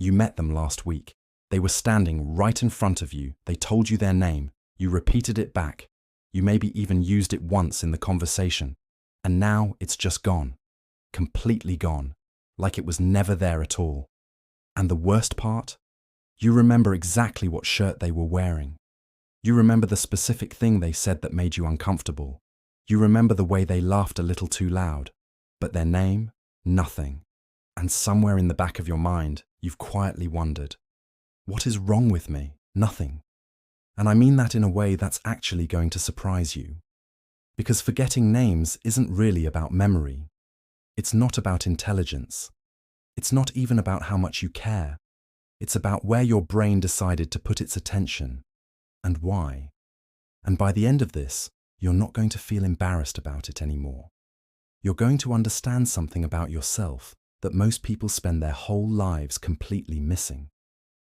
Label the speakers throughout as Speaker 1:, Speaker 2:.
Speaker 1: You met them last week. They were standing right in front of you. They told you their name. You repeated it back. You maybe even used it once in the conversation. And now it's just gone. Completely gone. Like it was never there at all. And the worst part? You remember exactly what shirt they were wearing. You remember the specific thing they said that made you uncomfortable. You remember the way they laughed a little too loud. But their name? Nothing. And somewhere in the back of your mind, you've quietly wondered, what is wrong with me? Nothing. And I mean that in a way that's actually going to surprise you. Because forgetting names isn't really about memory. It's not about intelligence. It's not even about how much you care. It's about where your brain decided to put its attention, and why. And by the end of this, you're not going to feel embarrassed about it anymore. You're going to understand something about yourself that most people spend their whole lives completely missing.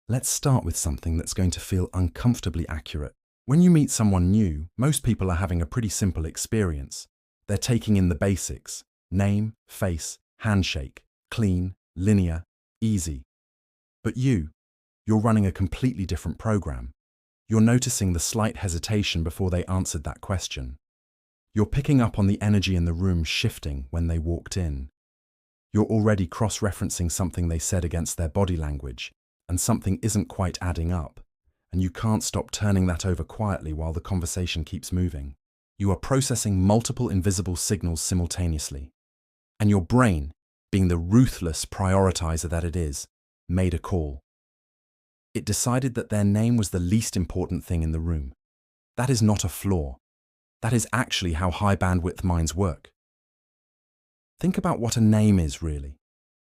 Speaker 1: Let's start with something that's going to feel uncomfortably accurate. When you meet someone new, most people are having a pretty simple experience. They're taking in the basics: name, face, handshake, clean, linear, easy. But you're running a completely different program. You're noticing the slight hesitation before they answered that question. You're picking up on the energy in the room shifting when they walked in. You're already cross-referencing something they said against their body language, and something isn't quite adding up, and you can't stop turning that over quietly while the conversation keeps moving. You are processing multiple invisible signals simultaneously, and your brain, being the ruthless prioritizer that it is, made a call. It decided that their name was the least important thing in the room. That is not a flaw. That is actually how high-bandwidth minds work. Think about what a name is, really.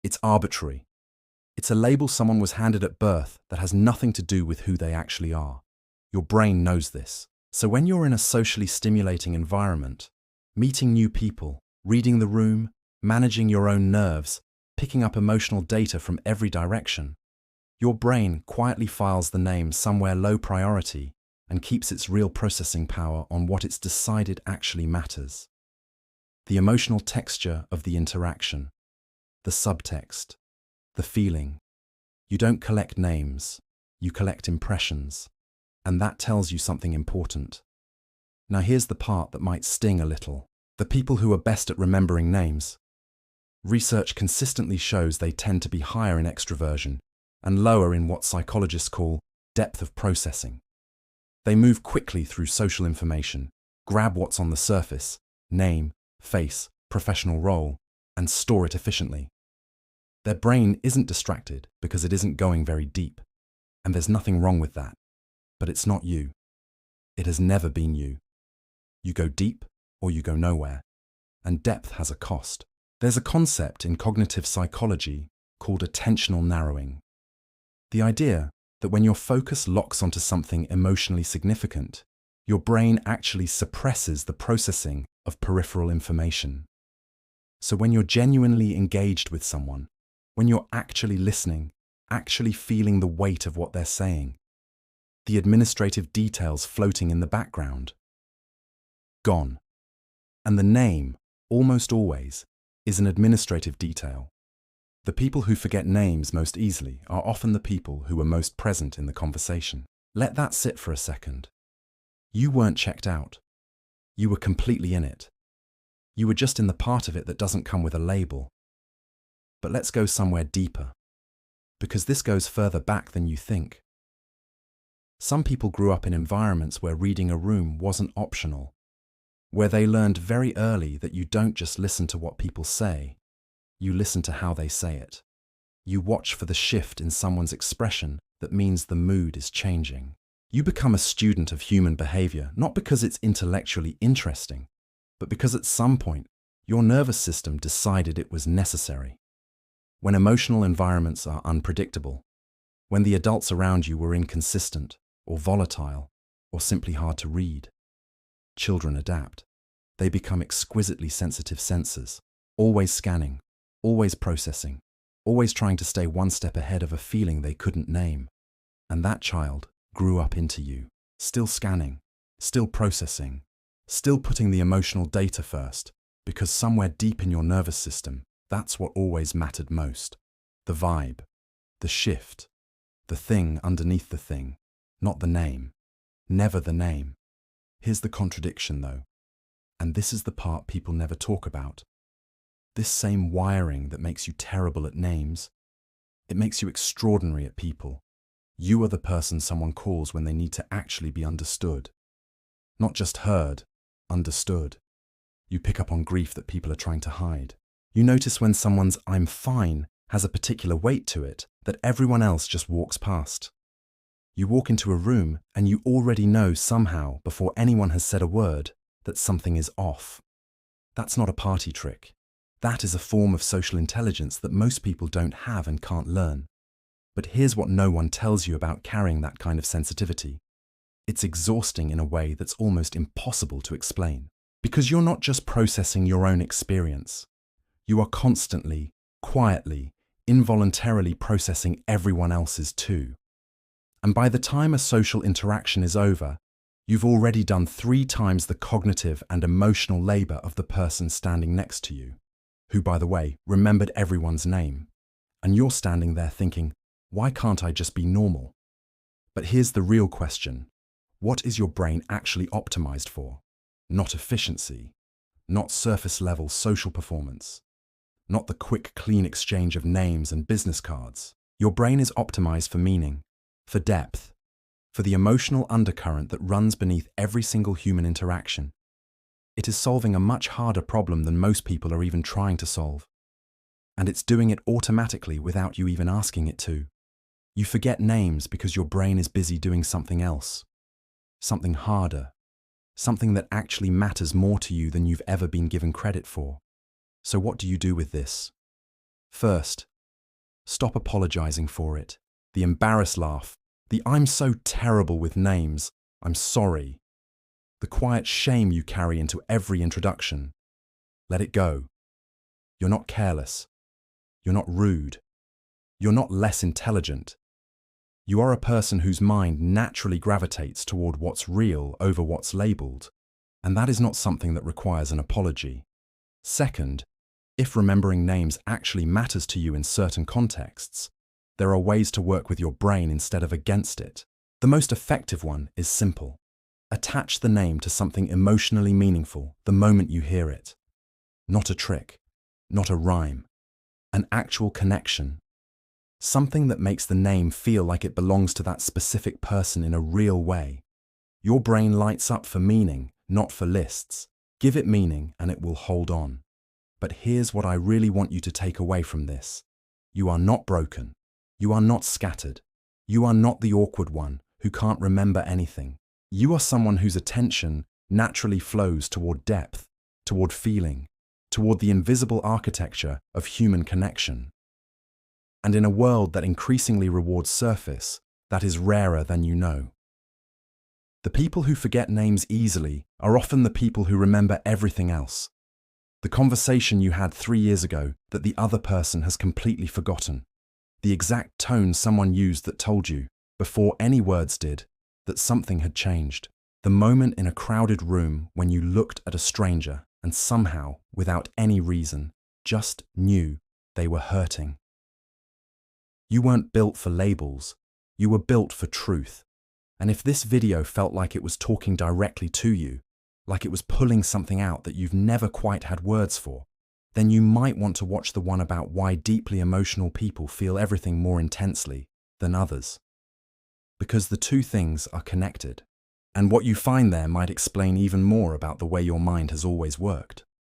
Speaker 1: It's arbitrary. It's a label someone was handed at birth that has nothing to do with who they actually are. Your brain knows this. So when you're in a socially stimulating environment, meeting new people, reading the room, managing your own nerves, picking up emotional data from every direction, your brain quietly files the name somewhere low priority and keeps its real processing power on what it's decided actually matters. The emotional texture of the interaction, the subtext, the feeling. You don't collect names, you collect impressions, and that tells you something important. Now here's the part that might sting a little. The people who are best at remembering names. Research consistently shows they tend to be higher in extroversion and lower in what psychologists call depth of processing. They move quickly through social information, grab what's on the surface, name, face, professional role, and store it efficiently. Their brain isn't distracted because it isn't going very deep, and there's nothing wrong with that. But it's not you. It has never been you. You go deep or you go nowhere, and depth has a cost. There's a concept in cognitive psychology called attentional narrowing. The idea that when your focus locks onto something emotionally significant, your brain actually suppresses the processing of peripheral information. So when you're genuinely engaged with someone, when you're actually listening, actually feeling the weight of what they're saying, the administrative details floating in the background, gone. And the name, almost always, is an administrative detail. The people who forget names most easily are often the people who are most present in the conversation. Let that sit for a second. You weren't checked out. You were completely in it. You were just in the part of it that doesn't come with a label. But let's go somewhere deeper, because this goes further back than you think. Some people grew up in environments where reading a room wasn't optional, where they learned very early that you don't just listen to what people say, you listen to how they say it. You watch for the shift in someone's expression that means the mood is changing. You become a student of human behavior, not because it's intellectually interesting, but because at some point, your nervous system decided it was necessary. When emotional environments are unpredictable, when the adults around you were inconsistent, or volatile, or simply hard to read, children adapt. They become exquisitely sensitive sensors, always scanning, always processing, always trying to stay one step ahead of a feeling they couldn't name. And that child grew up into you, still scanning, still processing, still putting the emotional data first, because somewhere deep in your nervous system, that's what always mattered most. The vibe, the the shift, the thing underneath the thing, not the name. Never the name. Here's the contradiction, though, and this is the part people never talk about. This same wiring that makes you terrible at names, it makes you extraordinary at people. You are the person someone calls when they need to actually be understood. Not just heard, understood. You pick up on grief that people are trying to hide. You notice when someone's "I'm fine" has a particular weight to it that everyone else just walks past. You walk into a room and you already know somehow, before anyone has said a word, that something is off. That's not a party trick. That is a form of social intelligence that most people don't have and can't learn. But here's what no one tells you about carrying that kind of sensitivity. It's exhausting in a way that's almost impossible to explain. Because you're not just processing your own experience. You are constantly, quietly, involuntarily processing everyone else's too. And by the time a social interaction is over, you've already done 3 times the cognitive and emotional labor of the person standing next to you, who, by the way, remembered everyone's name. And you're standing there thinking, why can't I just be normal? But here's the real question. What is your brain actually optimized for? Not efficiency, not surface-level social performance, not the quick, clean exchange of names and business cards. Your brain is optimized for meaning, for depth, for the emotional undercurrent that runs beneath every single human interaction. It is solving a much harder problem than most people are even trying to solve. And it's doing it automatically without you even asking it to. You forget names because your brain is busy doing something else, something harder, something that actually matters more to you than you've ever been given credit for. So what do you do with this? First, stop apologizing for it. The embarrassed laugh, the "I'm so terrible with names, I'm sorry," the quiet shame you carry into every introduction. Let it go. You're not careless. You're not rude. You're not less intelligent. You are a person whose mind naturally gravitates toward what's real over what's labeled, and that is not something that requires an apology. Second, if remembering names actually matters to you in certain contexts, there are ways to work with your brain instead of against it. The most effective one is simple. Attach the name to something emotionally meaningful the moment you hear it. Not a trick, not a rhyme, an actual connection. Something that makes the name feel like it belongs to that specific person in a real way. Your brain lights up for meaning, not for lists. Give it meaning and it will hold on. But here's what I really want you to take away from this. You are not broken. You are not scattered. You are not the awkward one who can't remember anything. You are someone whose attention naturally flows toward depth, toward feeling, toward the invisible architecture of human connection. And in a world that increasingly rewards surface, that is rarer than you know. The people who forget names easily are often the people who remember everything else. The conversation you had 3 years ago that the other person has completely forgotten. The exact tone someone used that told you, before any words did, that something had changed. The moment in a crowded room when you looked at a stranger and somehow, without any reason, just knew they were hurting. You weren't built for labels. You were built for truth. And if this video felt like it was talking directly to you, like it was pulling something out that you've never quite had words for, then you might want to watch the one about why deeply emotional people feel everything more intensely than others. Because the two things are connected. And what you find there might explain even more about the way your mind has always worked.